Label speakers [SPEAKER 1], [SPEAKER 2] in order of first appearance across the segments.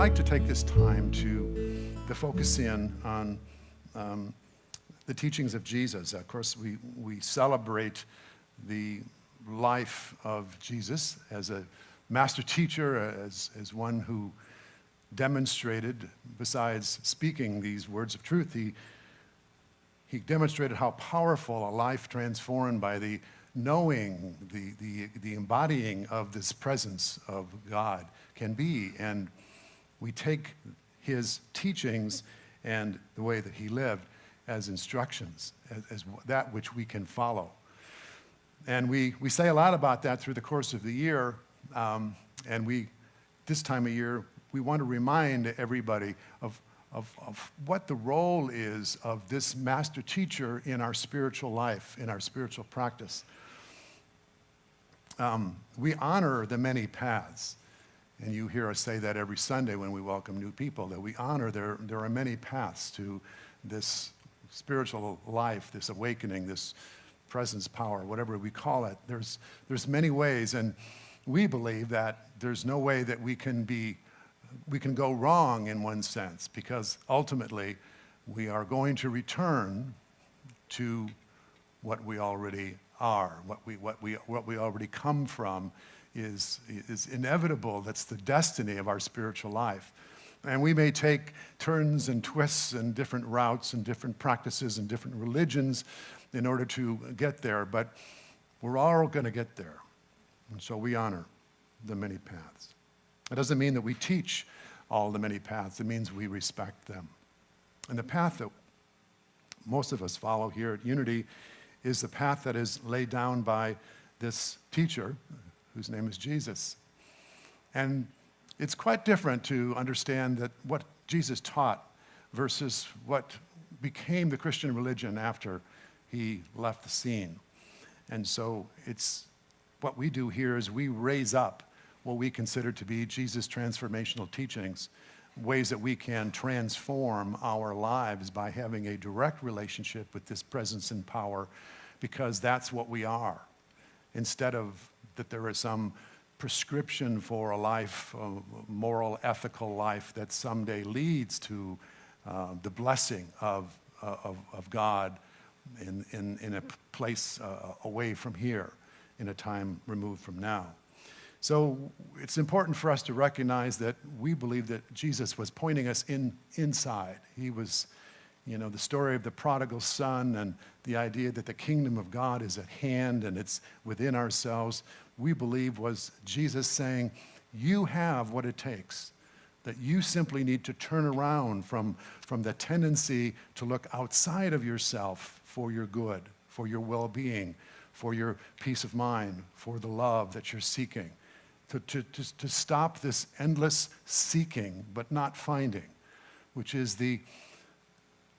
[SPEAKER 1] like to take this time to focus in on the teachings of Jesus. Of course, we celebrate the life of Jesus as a master teacher, as one who demonstrated, besides speaking these words of truth, he demonstrated how powerful a life transformed by the knowing, the embodying of this presence of God can be. And we take his teachings and the way that he lived as instructions, as that which we can follow. And we say a lot about that through the course of the year. And this time of year, we want to remind everybody of what the role is of this master teacher in our spiritual life, in our spiritual practice. We honor the many paths. And you hear us say that every Sunday when we welcome new people, that we honor there are many paths to this spiritual life, this awakening, this presence power, whatever we call it. There's many ways, and we believe that there's no way that we can go wrong in one sense, because ultimately we are going to return to what we already are, what we already come from is inevitable. That's the destiny of our spiritual life. And we may take turns and twists and different routes and different practices and different religions in order to get there, but we're all going to get there. And so we honor the many paths. It doesn't mean that we teach all the many paths. It means we respect them. And the path that most of us follow here at Unity is the path that is laid down by this teacher, whose name is Jesus. And it's quite different to understand that what Jesus taught versus what became the Christian religion after he left the scene. And so what we do here is we raise up what we consider to be Jesus' transformational teachings, ways that we can transform our lives by having a direct relationship with this presence and power, because that's what we are. Instead of that there is some prescription for a life, a moral, ethical life that someday leads to the blessing of God in a place away from here, in a time removed from now. So it's important for us to recognize that we believe that Jesus was pointing us inside. He was, the story of the prodigal son and the idea that the kingdom of God is at hand and it's within ourselves, we believe was Jesus saying, you have what it takes, that you simply need to turn around from the tendency to look outside of yourself for your good, for your well-being, for your peace of mind, for the love that you're seeking. To stop this endless seeking but not finding, which is the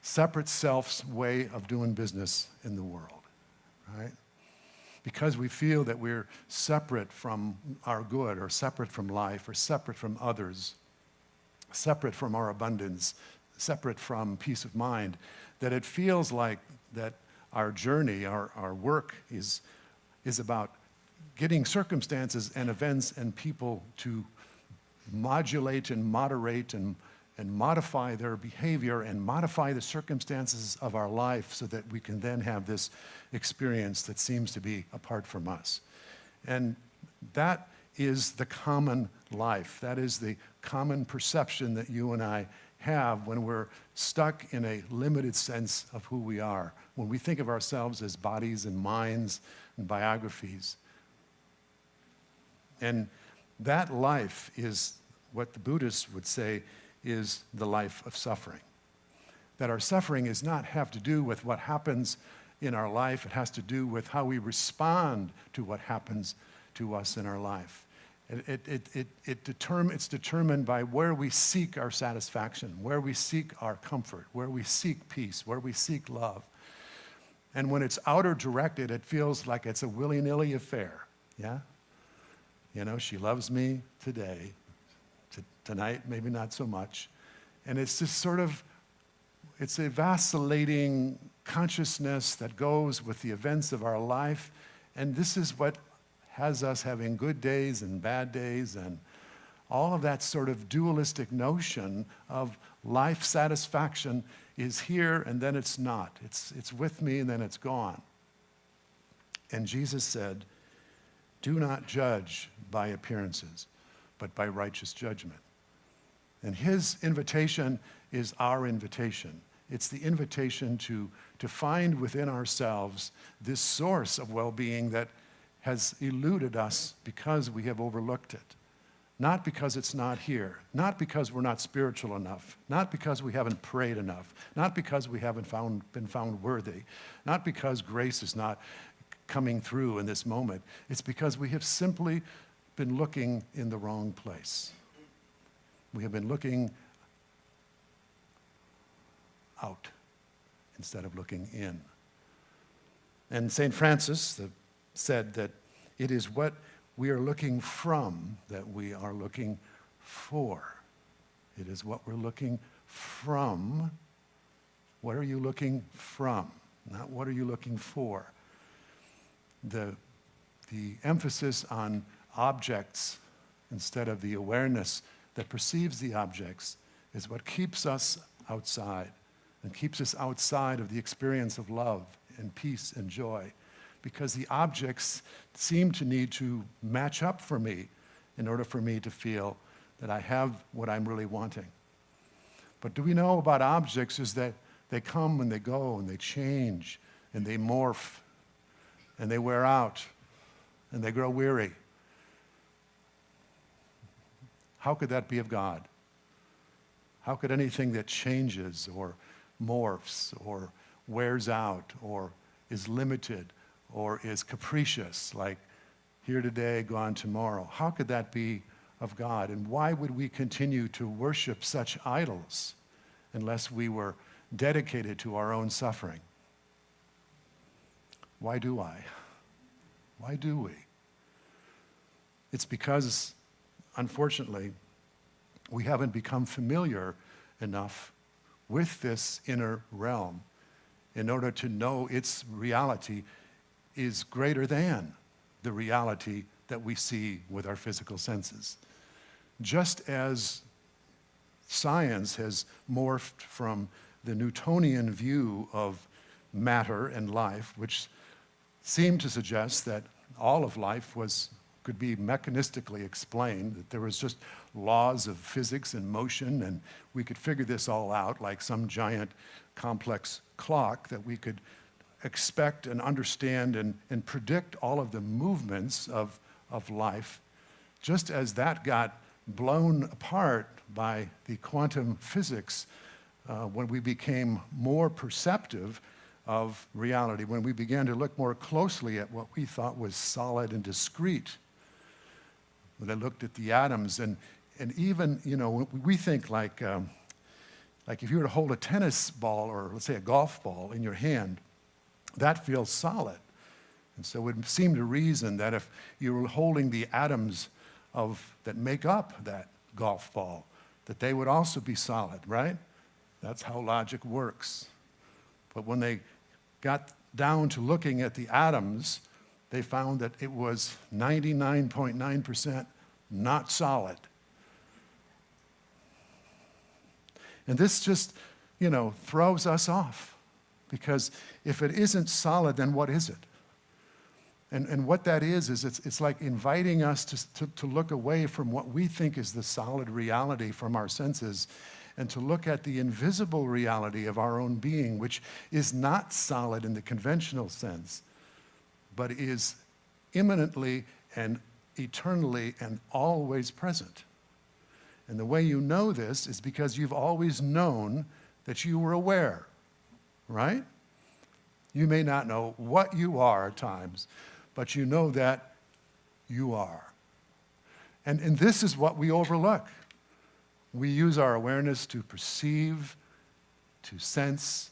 [SPEAKER 1] separate self's way of doing business in the world, right? Because we feel that we're separate from our good, or separate from life, or separate from others, separate from our abundance, separate from peace of mind, that it feels like that our journey, our work is about getting circumstances and events and people to modulate and moderate and modify their behavior and modify the circumstances of our life so that we can then have this experience that seems to be apart from us. And that is the common life. That is the common perception that you and I have when we're stuck in a limited sense of who we are, when we think of ourselves as bodies and minds and biographies. And that life is what the Buddhists would say is the life of suffering. That our suffering does not have to do with what happens in our life. It has to do with how we respond to what happens to us in our life. It's determined by where we seek our satisfaction, where we seek our comfort, where we seek peace, where we seek love. And when it's outer directed, it feels like it's a willy-nilly affair, yeah? She loves me today, tonight maybe not so much. And it's just it's a vacillating consciousness that goes with the events of our life. And this is what has us having good days and bad days and all of that sort of dualistic notion of life satisfaction is here and then it's not. It's with me and then it's gone. And Jesus said, do not judge by appearances, but by righteous judgment. And his invitation is our invitation. It's the invitation to find within ourselves this source of well-being that has eluded us because we have overlooked it. Not because it's not here, not because we're not spiritual enough, not because we haven't prayed enough, not because we haven't been found worthy, not because grace is not coming through in this moment. It's because we have simply been looking in the wrong place. We have been looking out instead of looking in. And St. Francis said that it is what we are looking from that we are looking for. It is what we're looking from. What are you looking from? Not what are you looking for. The emphasis on objects instead of the awareness that perceives the objects is what keeps us outside and keeps us outside of the experience of love and peace and joy, because the objects seem to need to match up for me in order for me to feel that I have what I'm really wanting. But do we know about objects is that they come and they go and they change and they morph and they wear out and they grow weary. How could that be of God? How could anything that changes or morphs or wears out or is limited or is capricious, like here today, gone tomorrow, how could that be of God? And why would we continue to worship such idols unless we were dedicated to our own suffering? Why do I? Why do we? It's because, unfortunately, we haven't become familiar enough with this inner realm in order to know its reality is greater than the reality that we see with our physical senses. Just as science has morphed from the Newtonian view of matter and life, which seemed to suggest that all of life could be mechanistically explained, that there was just laws of physics and motion, and we could figure this all out like some giant complex clock that we could expect and understand and predict all of the movements of life. Just as that got blown apart by the quantum physics when we became more perceptive of reality, when we began to look more closely at what we thought was solid and discrete. When I looked at the atoms and even, we think like if you were to hold a tennis ball or let's say a golf ball in your hand, that feels solid. And so it would seem to reason that if you were holding the atoms that make up that golf ball, that they would also be solid, right? That's how logic works. But when they got down to looking at the atoms, they found that it was 99.9% not solid. And this just, throws us off. Because if it isn't solid, then what is it? And what that is it's like inviting us to look away from what we think is the solid reality from our senses and to look at the invisible reality of our own being, which is not solid in the conventional sense, but is immanently and eternally and always present. And the way you know this is because you've always known that you were aware, right? You may not know what you are at times, but you know that you are. And this is what we overlook. We use our awareness to perceive, to sense,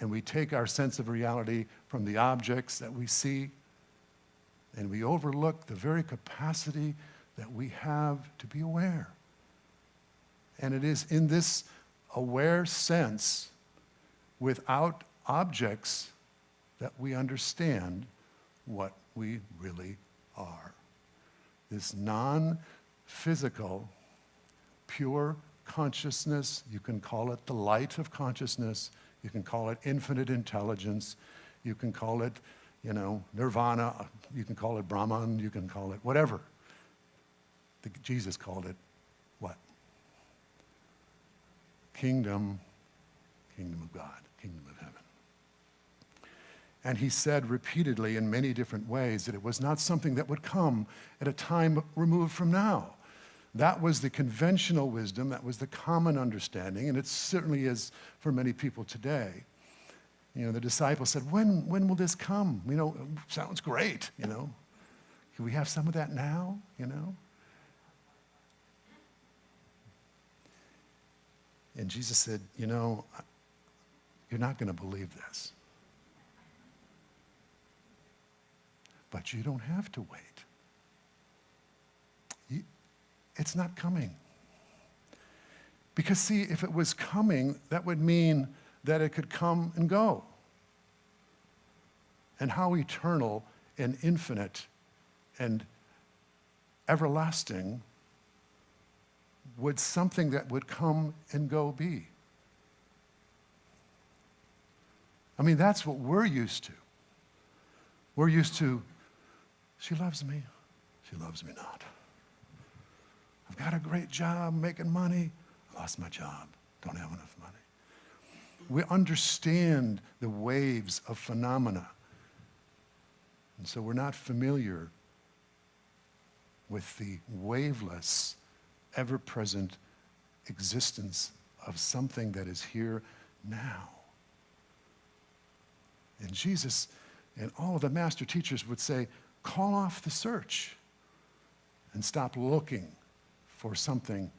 [SPEAKER 1] and we take our sense of reality from the objects that we see, and we overlook the very capacity that we have to be aware. And it is in this aware sense, without objects, that we understand what we really are. This physical, pure consciousness. You can call it the light of consciousness. You can call it infinite intelligence. You can call it, nirvana. You can call it Brahman. You can call it whatever. Jesus called it what? Kingdom of God, kingdom of heaven. And he said repeatedly in many different ways that it was not something that would come at a time removed from now. That was the conventional wisdom, that was the common understanding, and it certainly is for many people today. The disciples said, when will this come? Sounds great, Can we have some of that now, And Jesus said, you're not going to believe this. But you don't have to wait. It's not coming. Because see, if it was coming, that would mean that it could come and go. And how eternal and infinite and everlasting would something that would come and go be? I mean, that's what we're used to. We're used to, she loves me, she loves me not. I've got a great job, making money, I lost my job, don't have enough money. We understand the waves of phenomena. And so we're not familiar with the waveless, ever-present existence of something that is here now. And Jesus and all of the master teachers would say, call off the search and stop looking for something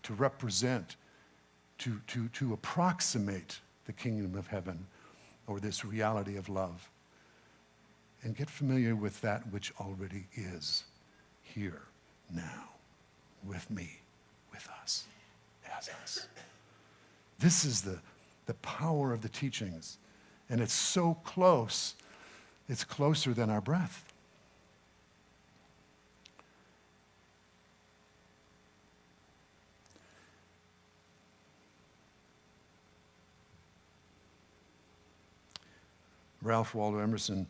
[SPEAKER 1] to represent, to approximate the kingdom of heaven or this reality of love. And get familiar with that which already is here now, with me, with us, as us. This is the power of the teachings. And it's so close, it's closer than our breath. Ralph Waldo Emerson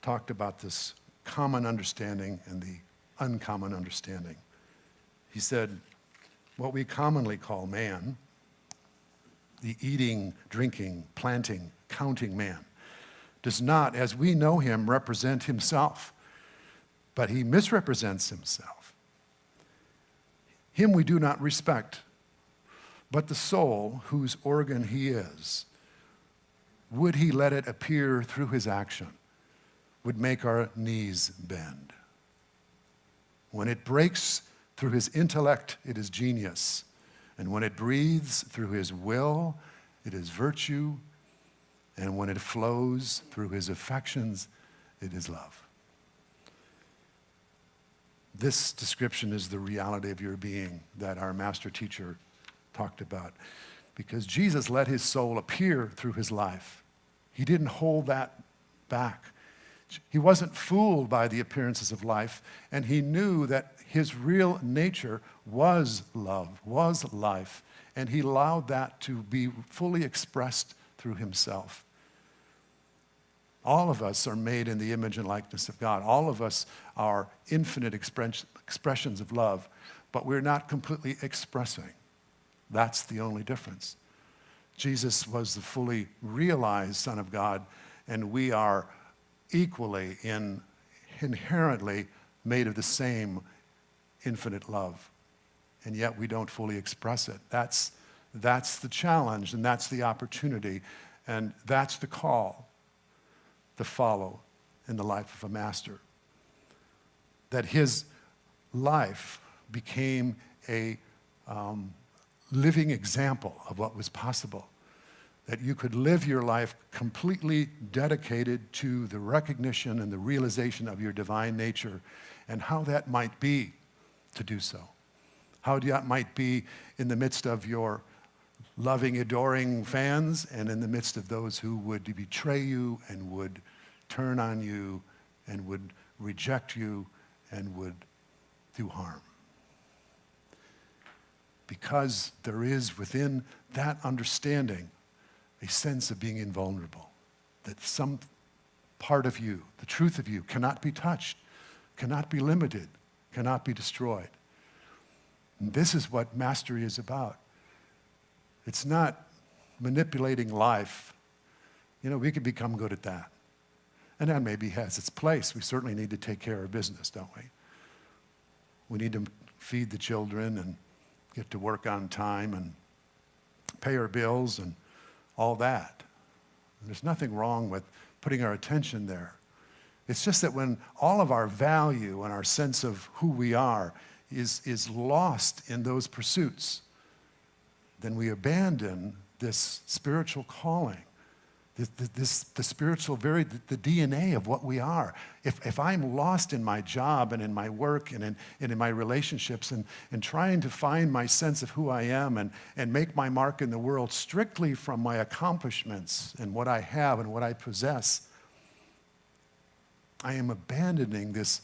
[SPEAKER 1] talked about this common understanding and the uncommon understanding. He said, what we commonly call man, the eating, drinking, planting, counting man, does not, as we know him, represent himself, but he misrepresents himself. Him we do not respect, but the soul, whose organ he is, would he let it appear through his action, would make our knees bend. When it breaks through his intellect, it is genius. And when it breathes through his will, it is virtue. And when it flows through his affections, it is love. This description is the reality of your being that our master teacher talked about. Because Jesus let his soul appear through his life. He didn't hold that back. He wasn't fooled by the appearances of life, and he knew that his real nature was love, was life, and he allowed that to be fully expressed through himself. All of us are made in the image and likeness of God. All of us are infinite expressions of love, but we're not completely expressing. That's the only difference. Jesus was the fully realized Son of God, and we are equally inherently made of the same infinite love. And yet we don't fully express it. That's the challenge, and that's the opportunity, and that's the call to follow in the life of a master. That his life became a living example of what was possible. That you could live your life completely dedicated to the recognition and the realization of your divine nature and how that might be to do so. How that might be in the midst of your loving, adoring fans and in the midst of those who would betray you and would turn on you and would reject you and would through harm. Because there is within that understanding a sense of being invulnerable, that some part of you, the truth of you, cannot be touched, cannot be limited, cannot be destroyed. And this is what mastery is about. It's not manipulating life. You know, we can become good at that. And that maybe has its place. We certainly need to take care of business, don't we? We need to feed the children and get to work on time and pay our bills and all that. And there's nothing wrong with putting our attention there. It's just that when all of our value and our sense of who we are is lost in those pursuits, then we abandon this spiritual calling, the spiritual, the DNA of what we are. If I'm lost in my job and in my work and in my relationships and trying to find my sense of who I am and make my mark in the world strictly from my accomplishments and what I have and what I possess, I am abandoning this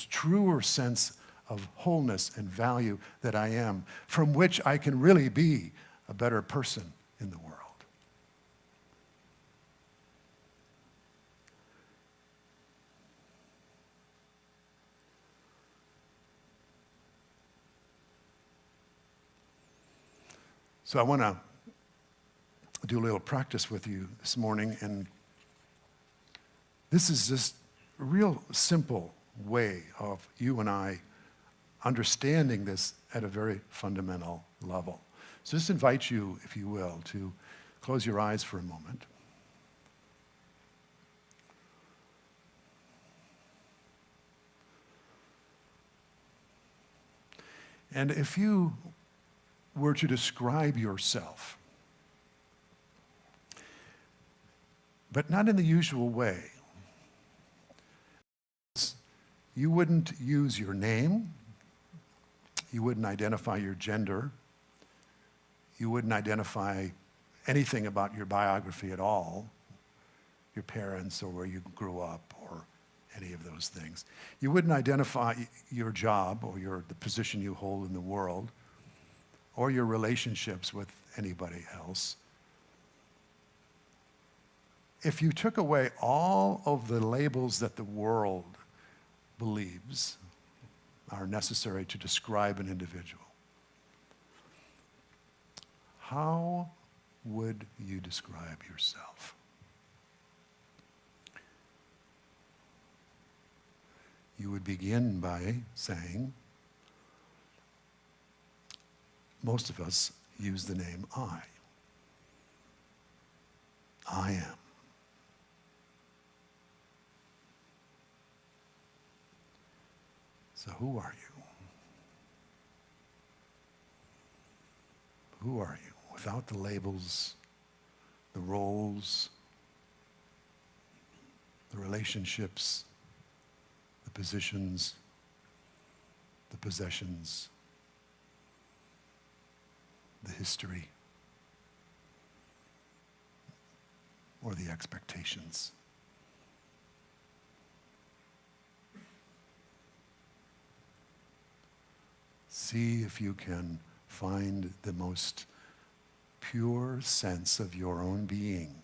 [SPEAKER 1] truer sense of wholeness and value that I am, from which I can really be a better person in the world. So I want to do a little practice with you this morning, and this is just a real simple way of you and I understanding this at a very fundamental level. So just invite you, if you will, to close your eyes for a moment. And if you were to describe yourself, but not in the usual way, you wouldn't use your name, you wouldn't identify your gender, you wouldn't identify anything about your biography at all, your parents or where you grew up or any of those things. You wouldn't identify your job or the position you hold in the world or your relationships with anybody else. If you took away all of the labels that the world believes are necessary to describe an individual, how would you describe yourself? You would begin by saying, most of us use the name I. I am. So who are you? Who are you? Without the labels, the roles, the relationships, the positions, the possessions, the history, or the expectations. See if you can find the most pure sense of your own being.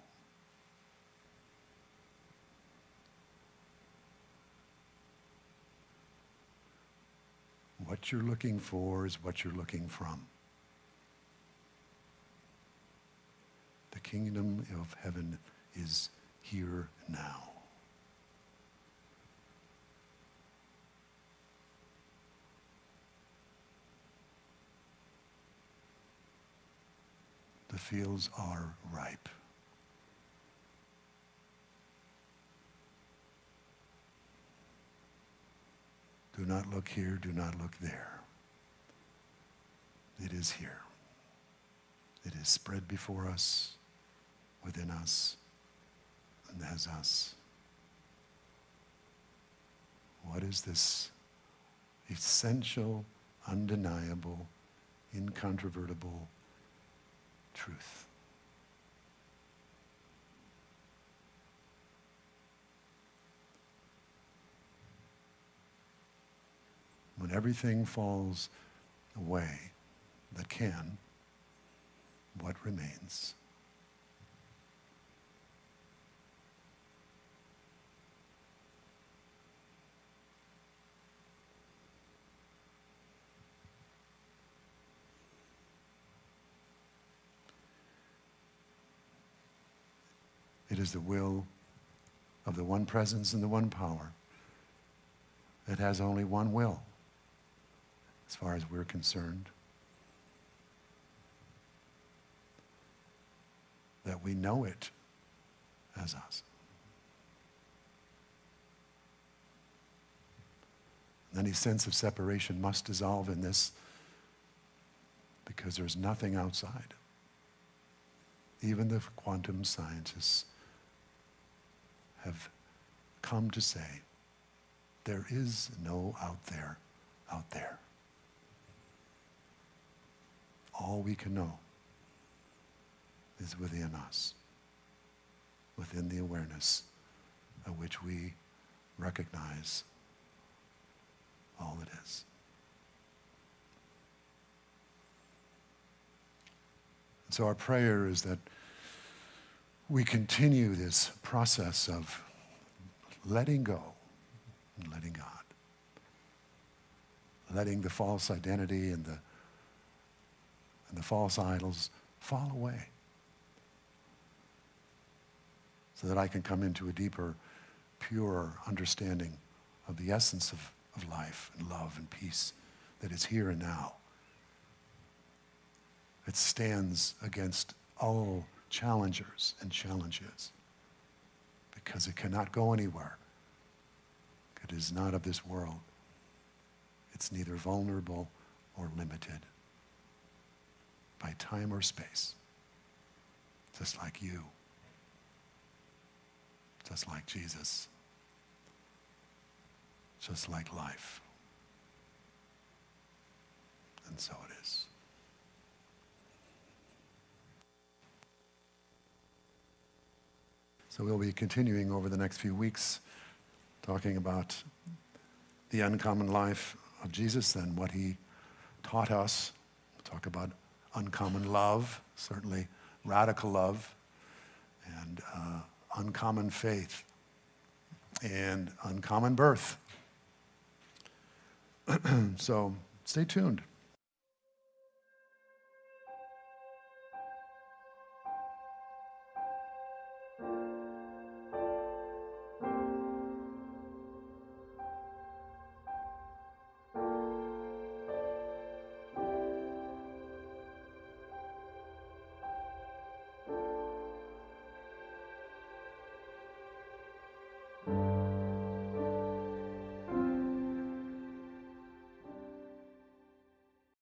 [SPEAKER 1] What you're looking for is what you're looking from. The kingdom of heaven is here now. The fields are ripe. Do not look here, do not look there. It is here. It is spread before us, within us, and as us. What is this essential, undeniable, incontrovertible truth? when everything falls away that can, what remains? It is the will of the one presence and the one power. It has only one will, as far as we're concerned. That we know it as us. Any sense of separation must dissolve in this, because there's nothing outside. Even the quantum scientists have come to say, there is no out there out there. All we can know is within us, within the awareness of which we recognize all it is. And so our prayer is that we continue this process of letting go and letting God. Letting the false identity and the false idols fall away. So that I can come into a deeper, purer understanding of the essence of life and love and peace that is here and now. It stands against all challengers and challenges, because it cannot go anywhere. It is not of this world. It's neither vulnerable or limited by time or space, just like you, just like Jesus, just like life. And so it is. So we'll be continuing over the next few weeks talking about the uncommon life of Jesus and what he taught us. We'll talk about uncommon love, certainly radical love, and uncommon faith, and uncommon birth. So stay tuned.